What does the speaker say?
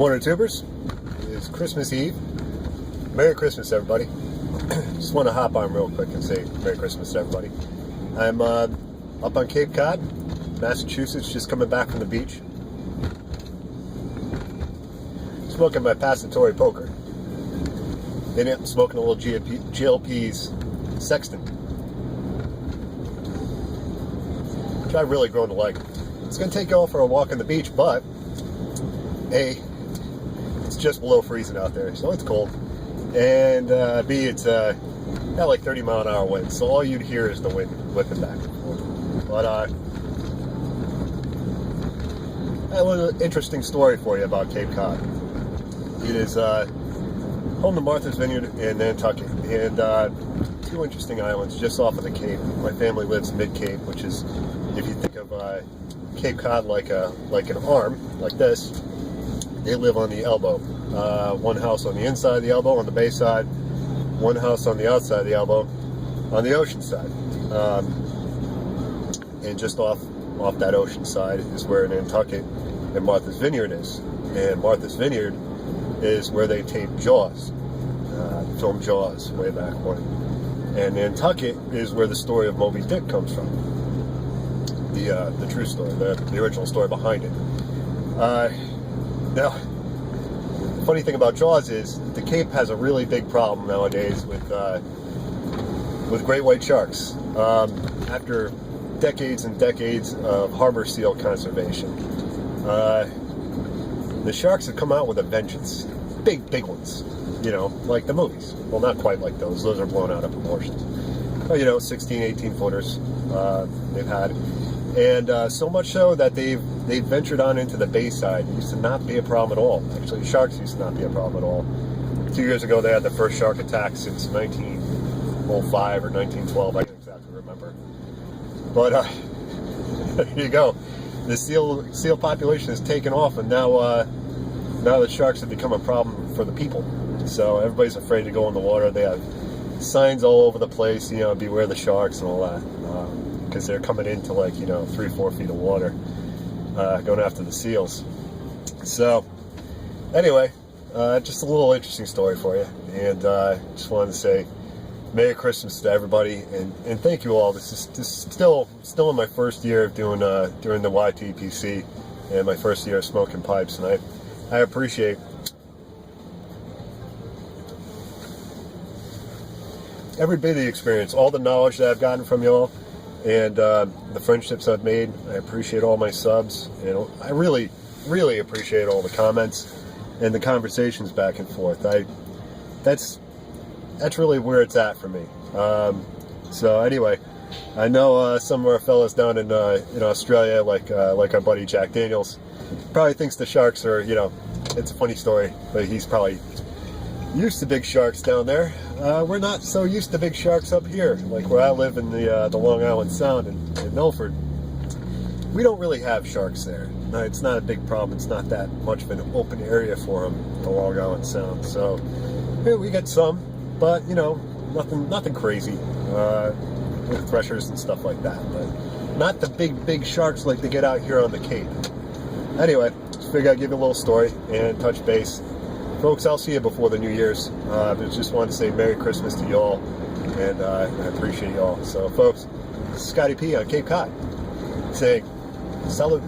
Morning, tubers. It's Christmas Eve. Merry Christmas, everybody. Just want to hop on real quick and say Merry Christmas to everybody. I'm up on Cape Cod, Massachusetts, just coming back from the beach. Smoking my Passatory poker. Then I'm smoking a little GLP's Sexton, which I've really grown to like. It's going to take you all for a walk on the beach, but A, it's just below freezing out there, so it's cold. And B, it's got like 30-mile-an-hour wind, so all you'd hear is the wind whipping back and forth. But I have a little interesting story for you about Cape Cod. It is home to Martha's Vineyard in Nantucket, and two interesting islands just off of the Cape. My family lives mid-Cape, which is, if you think of Cape Cod like an arm, like this, they live on the elbow. One house on the inside of the elbow on the bay side, one house on the outside of the elbow on the ocean side. And just off that ocean side is where Nantucket and Martha's Vineyard is. And Martha's Vineyard is where they taped Jaws, filmed Jaws way back when. And Nantucket is where the story of Moby Dick comes from. The true story, the original story behind it. Now, the funny thing about Jaws is the Cape has a really big problem nowadays with great white sharks. After decades and decades of harbor seal conservation, the sharks have come out with a vengeance. Big ones, you know, like the movies. Well, not quite like those. Those are blown out of proportions. But, you know, 16, 18 footers they've had. And so much so that they've ventured on into the bay side. It used to not be a problem at all. Actually, sharks used to not be a problem at all. 2 years ago, they had the first shark attack since 1905 or 1912. I can't exactly remember. But there you go. The seal population has taken off, and now the sharks have become a problem for the people. So everybody's afraid to go in the water. They have signs all over the place, you know, beware the sharks and all that. Because they're coming into, like, you know, 3-4 feet of water, going after the seals. So, anyway, just a little interesting story for you, and just wanted to say Merry Christmas to everybody, and thank you all. This is still in my first year of doing the YTPC, and my first year of smoking pipes, and I appreciate every bit of the experience, all the knowledge that I've gotten from y'all. And the friendships I've made. I appreciate all my subs, and I really appreciate all the comments and the conversations back and forth. That's really where it's at for me. So anyway, I know some of our fellas down in Australia, like our buddy Jack Daniels, probably thinks the sharks are, you know, it's a funny story, but he's probably used to big sharks down there. We're not so used to big sharks up here, like where I live in the Long Island Sound in Milford. We don't really have sharks there. It's not a big problem. It's not that much of an open area for them, the Long Island Sound. So yeah, we get some, but you know, nothing crazy with threshers and stuff like that. But not the big sharks like they get out here on the Cape. Anyway, just figured I'd give you a little story and touch base. Folks, I'll see you before the New Year's. Just wanted to say Merry Christmas to y'all, and I appreciate y'all. So, folks, this is Scotty P on Cape Cod saying salute.